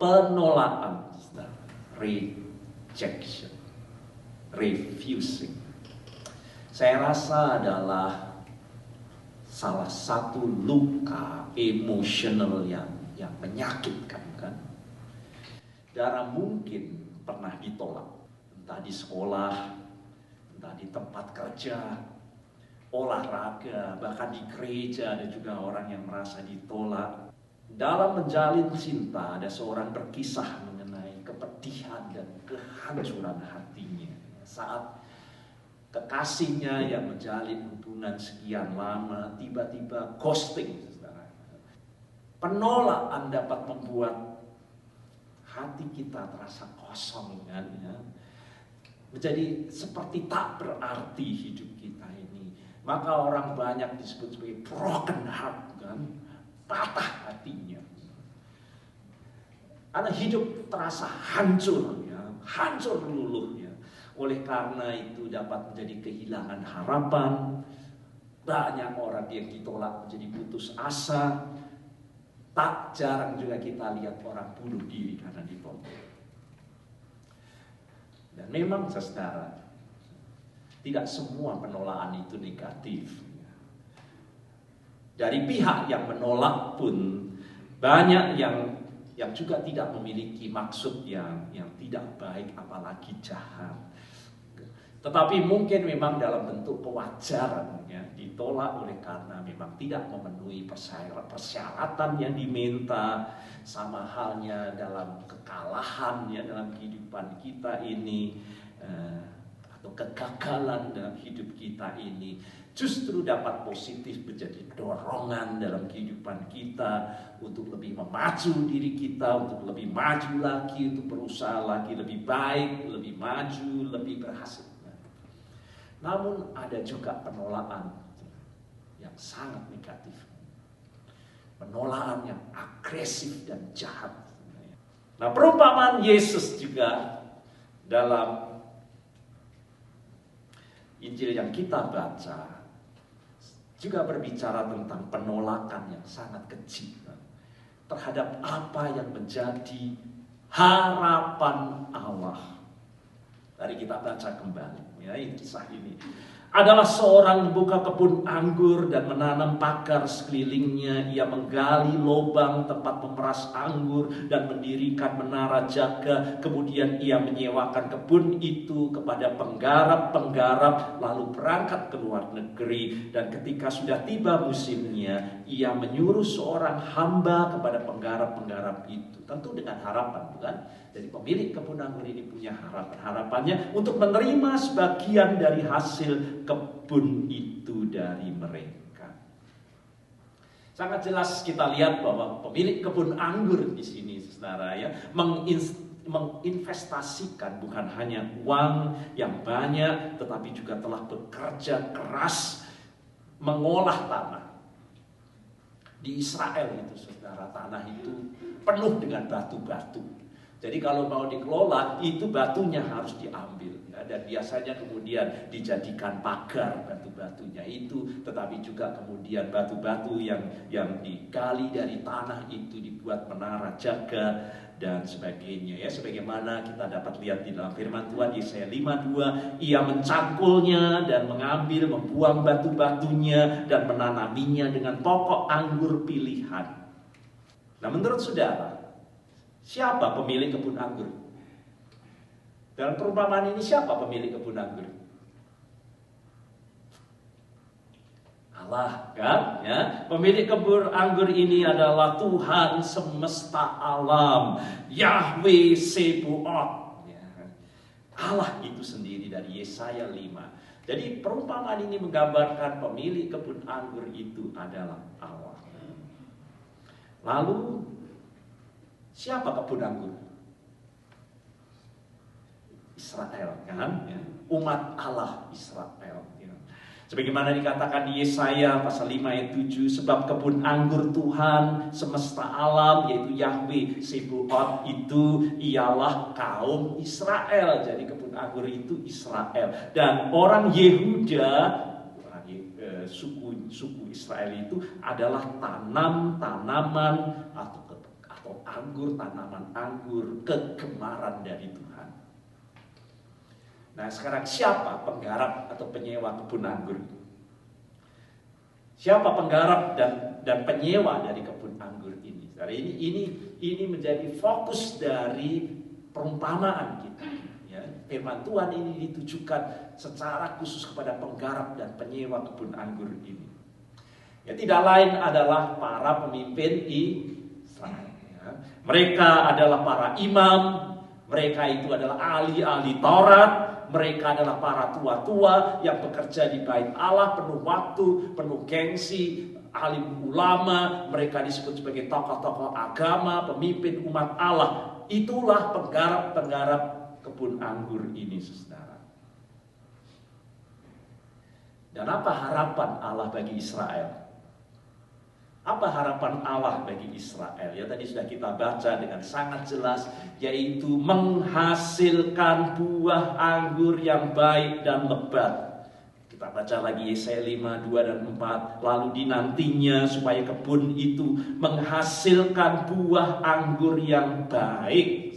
Penolakan, rejection, refusing. Saya rasa adalah salah satu luka emosional yang menyakitkan, kan? Darah mungkin pernah ditolak, entah di sekolah, entah di tempat kerja, olahraga, bahkan di gereja ada juga orang yang merasa ditolak. Dalam menjalin cinta ada seorang berkisah mengenai kepedihan dan kehancuran hatinya saat kekasihnya yang menjalin hubungan sekian lama tiba-tiba ghosting. Penolakan dapat membuat hati kita terasa kosong, kan, ya? Menjadi seperti tak berarti hidup kita ini. Maka orang banyak disebut sebagai broken heart, kan? Patah hatinya. Karena hidup terasa hancur, ya, hancur luluhnya. Oleh karena itu dapat menjadi kehilangan harapan. Banyak orang yang ditolak menjadi putus asa. Tak jarang juga kita lihat orang bunuh diri karena ditolak. Dan memang saudara, tidak semua penolakan itu negatif. Dari pihak yang menolak pun banyak yang juga tidak memiliki maksud yang tidak baik, apalagi jahat. Tetapi mungkin memang dalam bentuk kewajaran, ya, ditolak oleh karena memang tidak memenuhi persyaratan yang diminta. Sama halnya dalam kekalahan, ya, dalam kehidupan kita ini, atau kegagalan dalam hidup kita ini, justru dapat positif menjadi dorongan dalam kehidupan kita untuk lebih memacu diri kita, untuk lebih maju lagi, untuk berusaha lagi lebih baik, lebih maju, lebih berhasil. Namun ada juga penolakan yang sangat negatif, penolakan yang agresif dan jahat. Nah, perumpamaan Yesus juga dalam Injil yang kita baca juga berbicara tentang penolakan yang sangat kecil terhadap apa yang menjadi harapan Allah. Tadi kita baca kembali, ya, kisah ini adalah seorang membuka kebun anggur dan menanam pagar sekelilingnya. Ia menggali lubang tempat memeras anggur dan mendirikan menara jaga. Kemudian ia menyewakan kebun itu kepada penggarap-penggarap, lalu berangkat ke luar negeri. Dan ketika sudah tiba musimnya, ia menyuruh seorang hamba kepada penggarap-penggarap itu. Tentu dengan harapan, bukan? Jadi pemilik kebun anggur ini punya harapannya untuk menerima sebagian dari hasil kebun itu dari mereka. Sangat jelas kita lihat bahwa pemilik kebun anggur di sini, saudara, ya, menginvestasikan bukan hanya uang yang banyak, tetapi juga telah bekerja keras mengolah tanah. Di Israel itu, saudara, tanah itu penuh dengan batu-batu. Jadi kalau mau dikelola, itu batunya harus diambil, ya, dan biasanya kemudian dijadikan pagar batu-batunya itu, tetapi juga kemudian batu-batu yang digali dari tanah itu dibuat menara jaga dan sebagainya, ya, sebagaimana kita dapat lihat di dalam firman Tuhan Yesaya 52, ia mencangkulnya dan mengambil, membuang batu-batunya dan menanaminya dengan pokok anggur pilihan. Nah, menurut saudara, siapa pemilik kebun anggur? Dalam perumpamaan ini siapa pemilik kebun anggur? Allah, kan? Ya, pemilik kebun anggur ini adalah Tuhan semesta alam, Yahweh Sebaot. Ya. Allah itu sendiri dari Yesaya 5. Jadi perumpamaan ini menggambarkan pemilik kebun anggur itu adalah Allah. Lalu siapa kebun anggur? Israel, kan? Ya. Umat Allah Israel. Ya. Sebagaimana dikatakan di Yesaya pasal 5 ayat 7, sebab kebun anggur Tuhan semesta alam, yaitu Yahweh Sebaot itu ialah kaum Israel. Jadi kebun anggur itu Israel. Dan orang Yehuda, suku Israel itu adalah tanaman atau anggur, tanaman anggur, kegemaran dari Tuhan. Nah, sekarang siapa penggarap atau penyewa kebun anggur? Siapa penggarap dan penyewa dari kebun anggur ini? Ini menjadi fokus dari perumpamaan kita. Ya, firman Tuhan ini ditujukan secara khusus kepada penggarap dan penyewa kebun anggur ini. Ya, tidak lain adalah para pemimpin Israel. Ya. Mereka adalah para imam, mereka itu adalah ahli-ahli Taurat, mereka adalah para tua-tua yang bekerja di bait Allah penuh waktu, penuh gengsi, alim ulama, mereka disebut sebagai tokoh-tokoh agama, pemimpin umat Allah. Itulah penggarap-penggarap kebun anggur ini, saudara. Dan apa harapan Allah bagi Israel? Apa harapan Allah bagi Israel? Ya, tadi sudah kita baca dengan sangat jelas, yaitu menghasilkan buah anggur yang baik dan lebat. Kita baca lagi Yesaya 5, 2 dan 4. Lalu dinantinya supaya kebun itu menghasilkan buah anggur yang baik.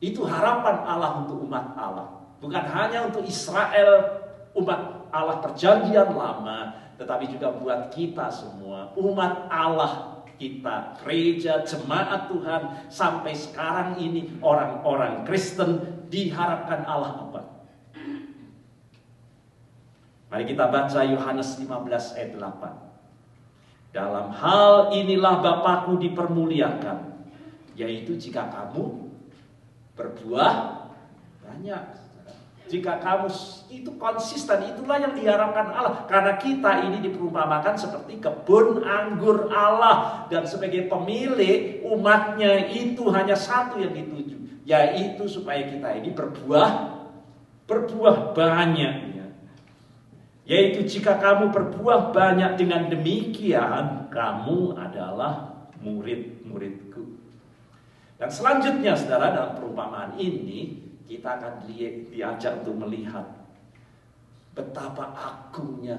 Itu harapan Allah untuk umat Allah. Bukan hanya untuk Israel, umat Allah perjanjian lama, tetapi juga buat kita semua, umat Allah kita, gereja, jemaat Tuhan, sampai sekarang ini orang-orang Kristen, diharapkan Allah apa? Mari kita baca Yohanes 15 ayat 8. Dalam hal inilah Bapakku dipermuliakan, yaitu jika kamu berbuah banyak. Jika kamu itu konsisten, itulah yang diharapkan Allah. Karena kita ini diperumpamakan seperti kebun anggur Allah. Dan sebagai pemilik umatnya itu hanya satu yang dituju, yaitu supaya kita ini berbuah banyak. Yaitu jika kamu berbuah banyak, dengan demikian kamu adalah murid-muridku. Dan selanjutnya, saudara, dalam perumpamaan ini kita akan diajak untuk melihat betapa agungnya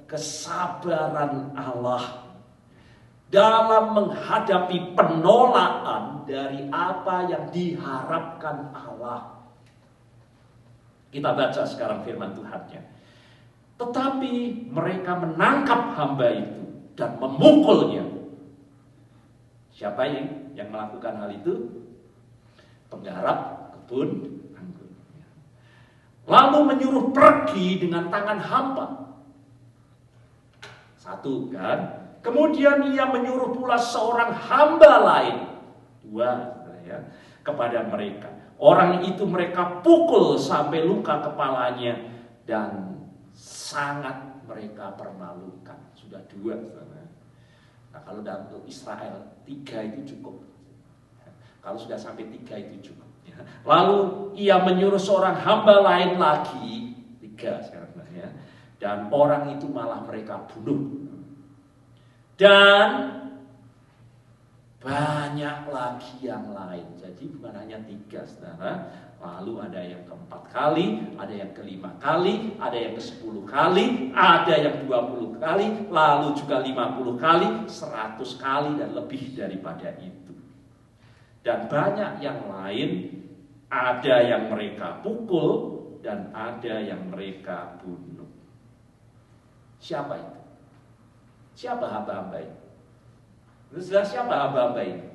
kesabaran Allah dalam menghadapi penolakan dari apa yang diharapkan Allah. Kita baca sekarang firman Tuhan-Nya. Tetapi mereka menangkap hamba itu dan memukulnya. Siapa yang melakukan hal itu? Penggarap kebun anggur. Lalu menyuruh pergi dengan tangan hampa. Satu kan. Kemudian ia menyuruh pula seorang hamba lain. Dua ya, kepada mereka. Orang itu mereka pukul sampai luka kepalanya. Dan sangat mereka permalukan. Sudah dua. Nah, kalau dalam Israel 3 itu cukup. Kalau sudah sampai 3 itu cukup. Lalu ia menyuruh seorang hamba lain lagi, 3 sekarang ya. Dan orang itu malah mereka bunuh. Dan banyak lagi yang lain. Jadi bukan hanya 3, saudara. Lalu ada yang ke-4 kali, ada yang ke-5 kali, ada yang ke-10 kali, ada yang 20 kali, lalu juga 50 kali, 100 kali dan lebih daripada itu. Dan banyak yang lain, ada yang mereka pukul dan ada yang mereka bunuh. Siapa itu? Siapa hamba-hamba ini? Sudah siapa hamba-hamba ini?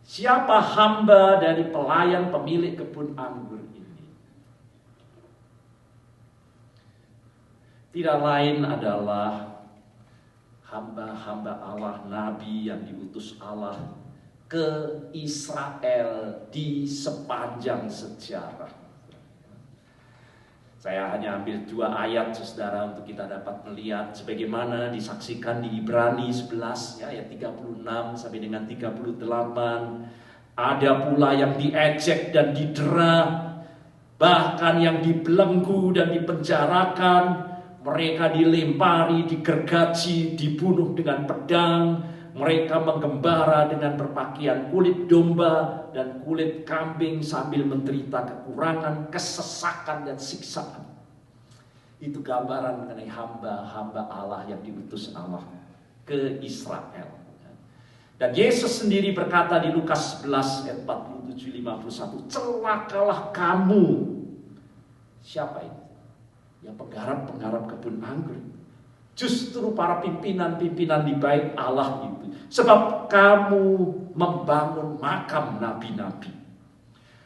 Siapa hamba dari pelayan pemilik kebun anggur ini? Tidak lain adalah hamba-hamba Allah, nabi yang diutus Allah ke Israel di sepanjang sejarah. Saya hanya ambil 2 ayat, saudara, untuk kita dapat melihat sebagaimana disaksikan di Ibrani 11 ya, ayat 36 sampai dengan 38. Ada pula yang diejek dan didera, bahkan yang dibelenggu dan dipenjarakan, mereka dilempari, digergaji, dibunuh dengan pedang. Mereka menggembara dengan berpakaian kulit domba dan kulit kambing sambil menderita kekurangan, kesesakan dan siksaan. Itu gambaran mengenai hamba-hamba Allah yang diutus Allah. ke Israel. Dan Yesus sendiri berkata di Lukas 11 ayat 47-51, celakalah kamu. Siapa ini? Ya penggarap-penggarap kebun anggur. Justru para pimpinan-pimpinan di bait Allah itu. Sebab kamu membangun makam nabi-nabi.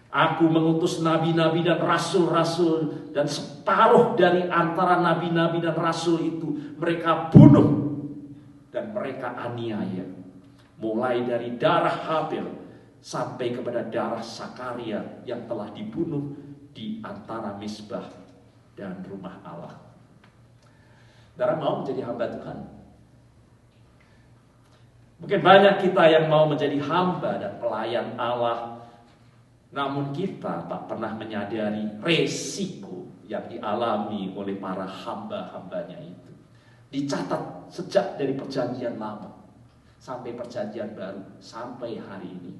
Aku mengutus nabi-nabi dan rasul-rasul, dan separuh dari antara nabi-nabi dan rasul itu mereka bunuh dan mereka aniaya. Mulai dari darah Habel sampai kepada darah Sakaria yang telah dibunuh di antara Mizbah dan rumah Allah. Saudara mau menjadi hamba Tuhan? Mungkin banyak kita yang mau menjadi hamba dan pelayan Allah, namun kita tak pernah menyadari resiko yang dialami oleh para hamba-hambanya itu. Dicatat sejak dari perjanjian lama sampai perjanjian baru, sampai hari ini.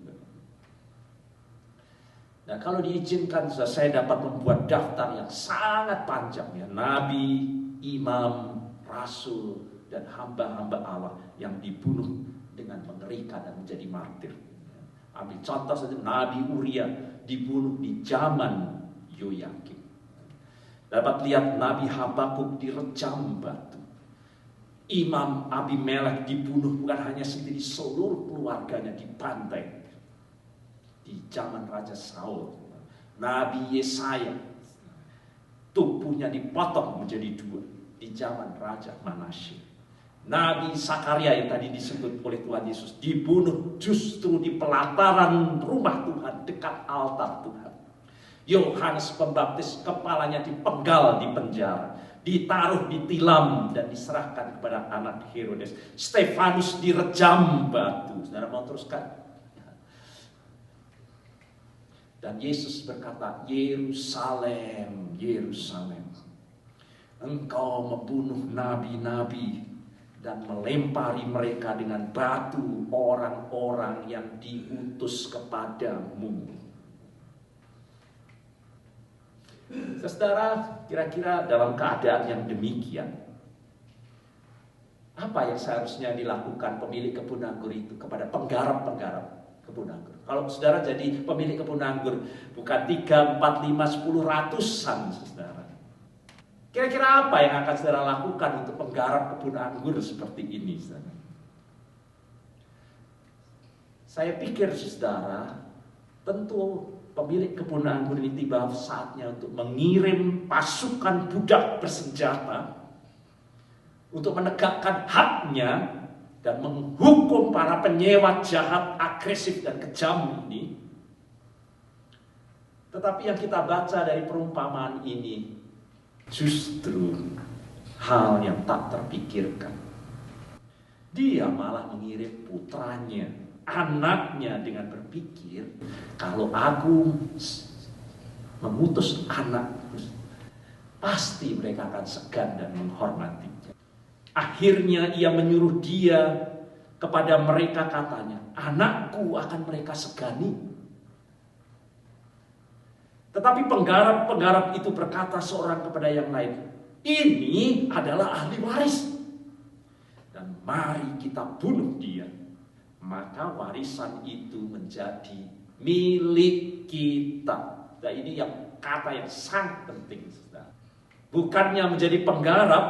Nah, kalau diizinkan saya dapat membuat daftar yang sangat panjang ya, nabi, imam, rasul, dan hamba-hamba Allah yang dibunuh dengan mengerikan dan menjadi martir. Ambil contoh saja, Nabi Uria dibunuh di zaman Yoyakim. Dapat lihat Nabi Habakuk direjam batu. Imam Abimelek dibunuh, bukan hanya sendiri, seluruh keluarganya dibantai di zaman Raja Saul. Nabi Yesaya tubuhnya dipotong menjadi dua di zaman Raja Manasye. Nabi Sakaria yang tadi disebut oleh Tuhan Yesus dibunuh justru di pelataran rumah Tuhan, dekat altar Tuhan. Yohanes Pembaptis kepalanya dipenggal di penjara, ditaruh di tilam dan diserahkan kepada anak Herodes. Stefanus direjam batu. Saudara mau teruskan? Dan Yesus berkata, Yerusalem, Yerusalem, engkau membunuh nabi-nabi dan melempari mereka dengan batu orang-orang yang diutus kepadamu. Saudara, kira-kira dalam keadaan yang demikian, apa yang seharusnya dilakukan pemilik kebun anggur itu kepada penggarap-penggarap kebun anggur? Kalau saudara jadi pemilik kebun anggur, bukan 3, 4, 5, 10, ratusan saudara. Kira-kira apa yang akan saudara lakukan untuk penggarap kebun anggur seperti ini, saudara? Saya pikir saudara, tentu pemilik kebun anggur ini tiba saatnya untuk mengirim pasukan budak bersenjata untuk menegakkan haknya dan menghukum para penyewa jahat, agresif dan kejam ini. Tetapi yang kita baca dari perumpamaan ini justru hal yang tak terpikirkan. Dia malah mengirim putranya, anaknya, dengan berpikir, kalau aku memutus anak, pasti mereka akan segan dan menghormatinya. Akhirnya ia menyuruh dia kepada mereka, katanya, anakku akan mereka segani. Tetapi penggarap-penggarap itu berkata seorang kepada yang lain, ini adalah ahli waris, dan mari kita bunuh dia. Maka warisan itu menjadi milik kita. Nah, ini yang kata yang sangat penting. Bukannya menjadi penggarap,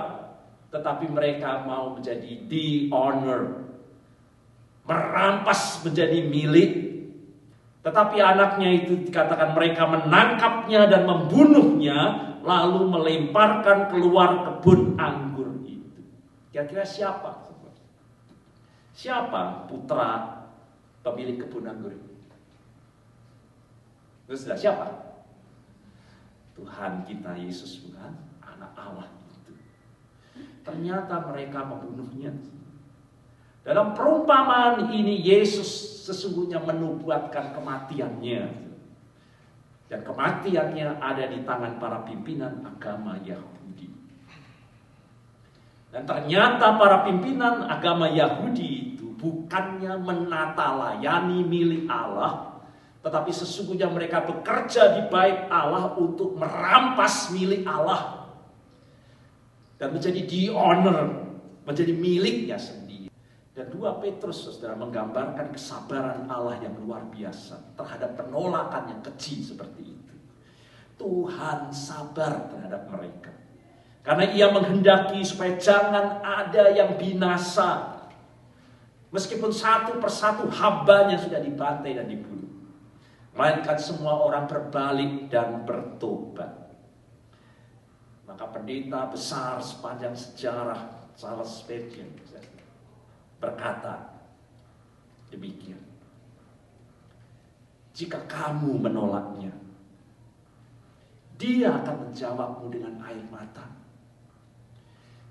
tetapi mereka mau menjadi the owner, merampas menjadi milik. Tetapi anaknya itu dikatakan mereka menangkapnya dan membunuhnya, lalu melemparkan keluar kebun anggur itu. Kira-kira siapa? Siapa putra pemilik kebun anggur itu? Terus siapa? Tuhan kita Yesus, bukan? Anak Allah itu. Ternyata mereka membunuhnya. Dalam perumpamaan ini Yesus sesungguhnya menubuatkan kematiannya. Dan kematiannya ada di tangan para pimpinan agama Yahudi. Dan ternyata para pimpinan agama Yahudi itu bukannya menata layani milik Allah, tetapi sesungguhnya mereka bekerja di bait Allah untuk merampas milik Allah dan menjadi the owner, menjadi miliknya sendiri. Dan 2 Petrus, saudara, menggambarkan kesabaran Allah yang luar biasa terhadap penolakan yang keji seperti itu. Tuhan sabar terhadap mereka. Karena Ia menghendaki supaya jangan ada yang binasa. Meskipun satu persatu hambanya sudah dibantai dan dibunuh. Melainkan semua orang berbalik dan bertobat. Maka pendeta besar sepanjang sejarah, Charles Spurgeon, berkata demikian. Jika kamu menolaknya, Dia akan menjawabmu dengan air mata.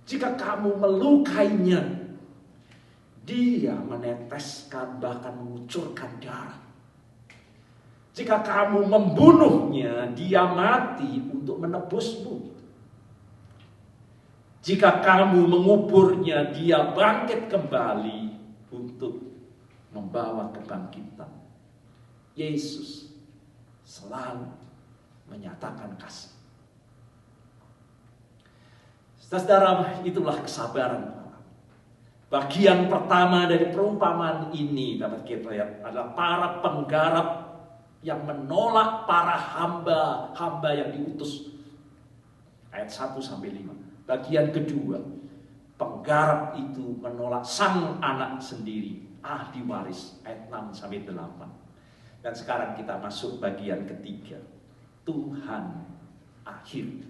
Jika kamu melukainya, Dia meneteskan bahkan mengucurkan darah. Jika kamu membunuhnya, Dia mati untuk menebusmu. Jika kamu menguburnya, Dia bangkit kembali untuk membawa kebangkitan. Yesus selalu menyatakan kasih. Saudara, itulah kesabaran Allah. Bagian pertama dari perumpamaan ini dapat kita lihat adalah para penggarap yang menolak para hamba yang diutus. Ayat 1-5. Bagian kedua, penggarap itu menolak sang anak sendiri, ahli waris, ayat 6-8. Dan sekarang kita masuk bagian ketiga. Tuhan akhirnya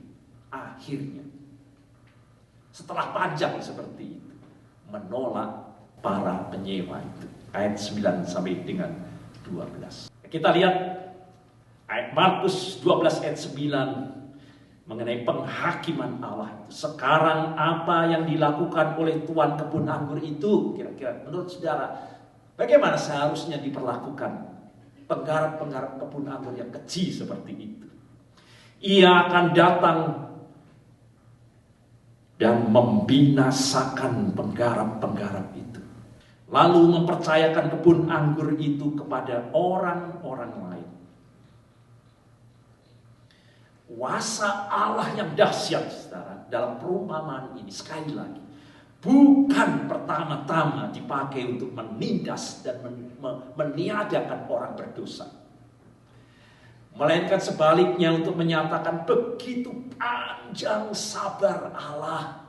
setelah panjang seperti itu menolak para penyewa itu. Ayat 9-12. Kita lihat ayat Markus 12 ayat 9 mengenai penghakiman Allah itu. Sekarang apa yang dilakukan oleh tuan kebun anggur itu? Kira-kira menurut saudara, bagaimana seharusnya diperlakukan penggarap-penggarap kebun anggur yang keji seperti itu? Ia akan datang dan membinasakan penggarap-penggarap itu. Lalu mempercayakan kebun anggur itu kepada orang-orang lain. Kuasa Allah yang dahsyat, saudara, dalam perumpamaan ini sekali lagi bukan pertama-tama dipakai untuk menindas dan meniadakan orang berdosa, melainkan sebaliknya untuk menyatakan begitu panjang sabar Allah,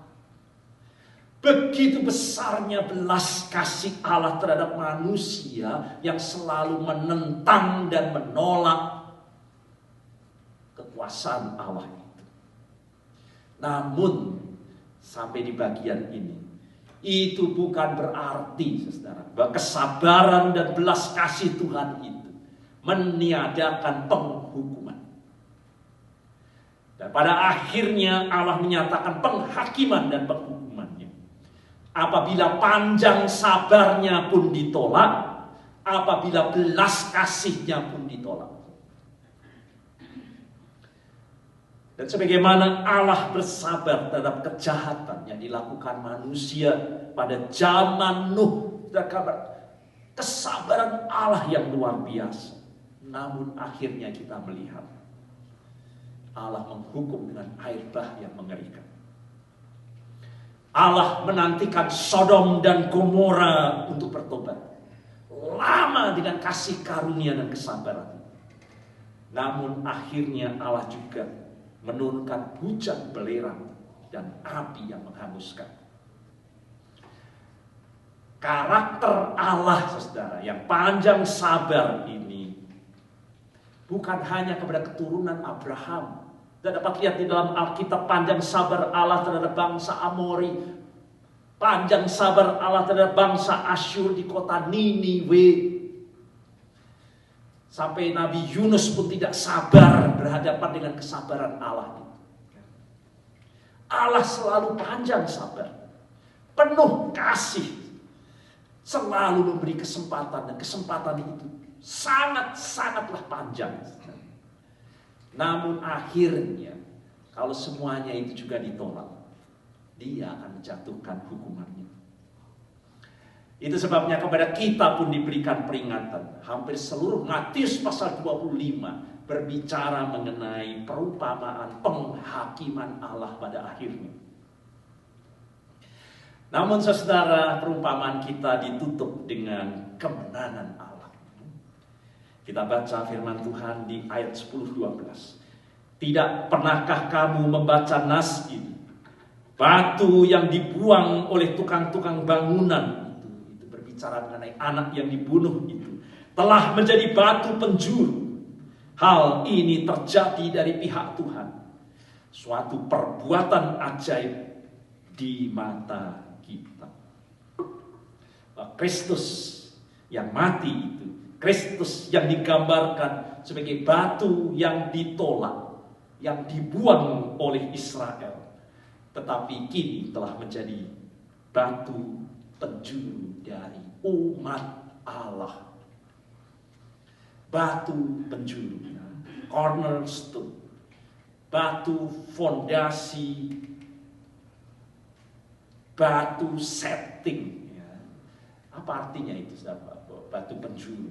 begitu besarnya belas kasih Allah terhadap manusia yang selalu menentang dan menolak kekuasaan Allah itu. Namun sampai di bagian ini, itu bukan berarti, saudara, bahwa kesabaran dan belas kasih Tuhan itu meniadakan penghukuman. Dan pada akhirnya Allah menyatakan penghakiman dan penghukumannya. Apabila panjang sabarnya pun ditolak, apabila belas kasihnya pun ditolak. Dan sebagaimana Allah bersabar terhadap kejahatan yang dilakukan manusia pada zaman Nuh, kesabaran Allah yang luar biasa. Namun akhirnya kita melihat Allah menghukum dengan air bah yang mengerikan. Allah menantikan Sodom dan Gomora untuk bertobat. Lama dengan kasih karunia dan kesabaran. Namun akhirnya Allah juga menurunkan hujan belerang dan api yang menghanguskan. Karakter Allah, saudara, yang panjang sabar ini bukan hanya kepada keturunan Abraham. Kita dapat lihat di dalam Alkitab panjang sabar Allah terhadap bangsa Amori, panjang sabar Allah terhadap bangsa Asyur di kota Niniwe. Sampai Nabi Yunus pun tidak sabar berhadapan dengan kesabaran Allah. Allah selalu panjang sabar, penuh kasih, selalu memberi kesempatan, dan kesempatan itu sangat-sangatlah panjang. Namun akhirnya, kalau semuanya itu juga ditolak, Dia akan menjatuhkan hukumannya. Itu sebabnya kepada kita pun diberikan peringatan. Hampir seluruh Matius pasal 25 berbicara mengenai perumpamaan penghakiman Allah pada akhirnya. Namun saudara, perumpamaan kita ditutup dengan kemenangan Allah. Kita baca firman Tuhan di ayat 10-12. Tidak pernahkah kamu membaca nas ini? Batu yang dibuang oleh tukang-tukang bangunan itu berbicara mengenai anak yang dibunuh itu telah menjadi batu penjuru. Hal ini terjadi dari pihak Tuhan. Suatu perbuatan ajaib di mata kita. Kristus yang mati itu, Kristus yang digambarkan sebagai batu yang ditolak, yang dibuang oleh Israel, tetapi kini telah menjadi batu penjuru dari umat Allah. Batu penjuru, cornerstone, batu fondasi, batu setting. Apa artinya itu, sahabat? Batu penjuru.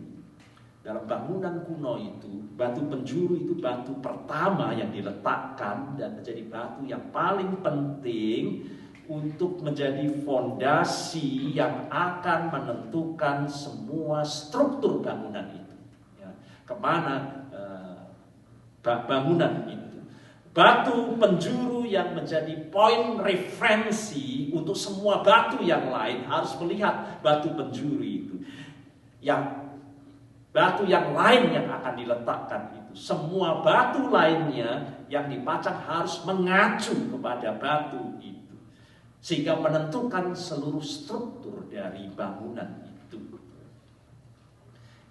Dalam bangunan kuno itu, batu penjuru itu batu pertama yang diletakkan dan menjadi batu yang paling penting untuk menjadi fondasi yang akan menentukan semua struktur bangunan itu. Kemana bangunan itu. Batu penjuru yang menjadi poin referensi untuk semua batu yang lain harus melihat batu penjuru itu. Yang batu yang lain yang akan diletakkan itu. Semua batu lainnya yang dipasang harus mengacu kepada batu itu. Sehingga menentukan seluruh struktur dari bangunan itu.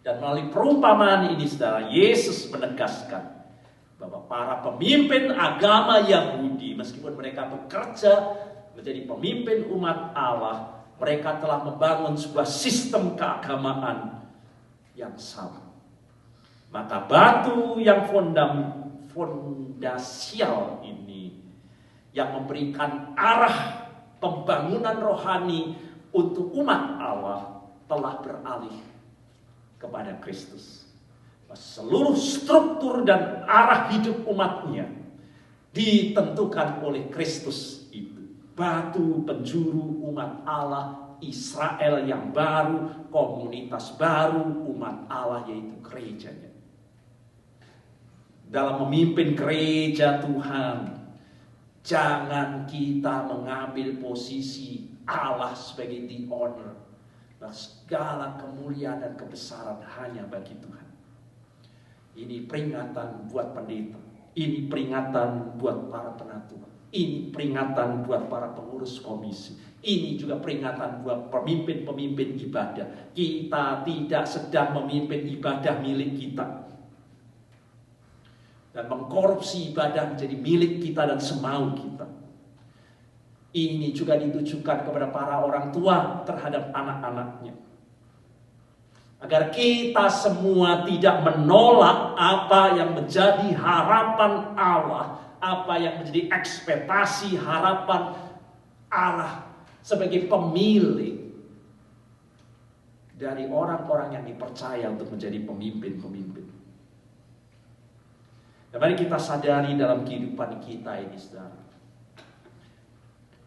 Dan melalui perumpamaan ini, saudara, Yesus menegaskan bahwa para pemimpin agama Yahudi, meskipun mereka bekerja menjadi pemimpin umat Allah, mereka telah membangun sebuah sistem keagamaan yang sama. Maka batu yang fondasial ini, yang memberikan arah pembangunan rohani untuk umat Allah, telah beralih kepada Kristus. Seluruh struktur dan arah hidup umatnya ditentukan oleh Kristus itu. Batu penjuru umat Allah, Israel yang baru, komunitas baru umat Allah, yaitu gerejanya. Dalam memimpin gereja Tuhan, jangan kita mengambil posisi Allah sebagai the owner. Segala kemuliaan dan kebesaran hanya bagi Tuhan. Ini peringatan buat pendeta. Ini peringatan buat para penatua. Ini peringatan buat para pengurus komisi. Ini juga peringatan buat pemimpin-pemimpin ibadah. Kita tidak sedang memimpin ibadah milik kita. Dan mengkorupsi ibadah menjadi milik kita dan semau kita. Ini juga ditujukan kepada para orang tua terhadap anak-anaknya. Agar kita semua tidak menolak apa yang menjadi harapan Allah. Apa yang menjadi ekspektasi harapan Allah sebagai pemilik dari orang-orang yang dipercaya untuk menjadi pemimpin-pemimpin. Dan mari kita sadari dalam kehidupan kita ini, saudara.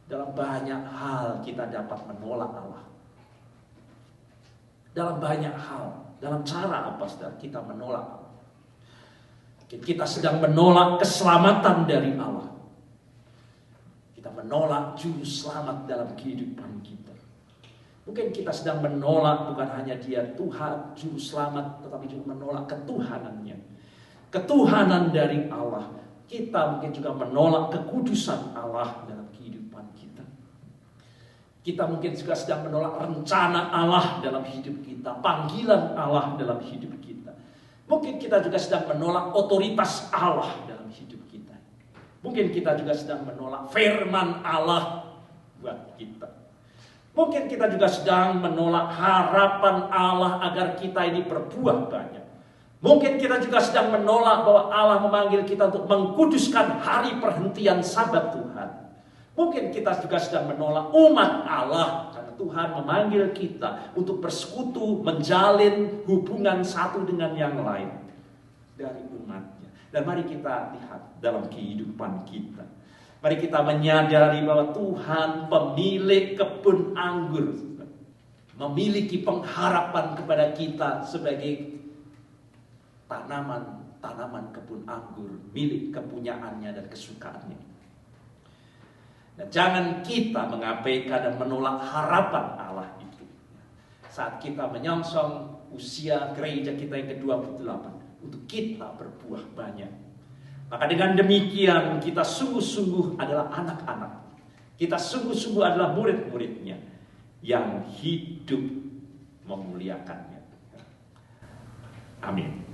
Dalam banyak hal kita dapat menolak Allah. Dalam banyak hal. Dalam cara apa, saudara, kita menolak Allah. Kita sedang menolak keselamatan dari Allah. Kita menolak juru selamat dalam kehidupan kita. Mungkin kita sedang menolak bukan hanya dia Tuhan, juru selamat, tetapi juga menolak ketuhanannya. Ketuhanan dari Allah. Kita mungkin juga menolak kekudusan Allah dalam kehidupan kita. Kita mungkin juga sedang menolak rencana Allah dalam hidup kita, panggilan Allah dalam hidup kita. Mungkin kita juga sedang menolak otoritas Allah dalam hidup kita. Mungkin kita juga sedang menolak firman Allah buat kita. Mungkin kita juga sedang menolak harapan Allah agar kita ini berbuah banyak. Mungkin kita juga sedang menolak bahwa Allah memanggil kita untuk mengkuduskan hari perhentian Sabat Tuhan. Mungkin kita juga sedang menolak umat Allah karena Tuhan memanggil kita untuk bersekutu, menjalin hubungan satu dengan yang lain dari umatnya. Dan mari kita lihat dalam kehidupan kita. Mari kita menyadari bahwa Tuhan pemilik kebun anggur memiliki pengharapan kepada kita sebagai tanaman kebun anggur milik kepunyaannya dan kesukaannya. Nah, jangan kita mengabaikan dan menolak harapan Allah itu. Saat kita menyongsong usia gereja kita yang ke-28, untuk kita berbuah banyak. Maka dengan demikian kita sungguh-sungguh adalah anak-anak. Kita sungguh-sungguh adalah murid-muridnya yang hidup memuliakannya. Amin.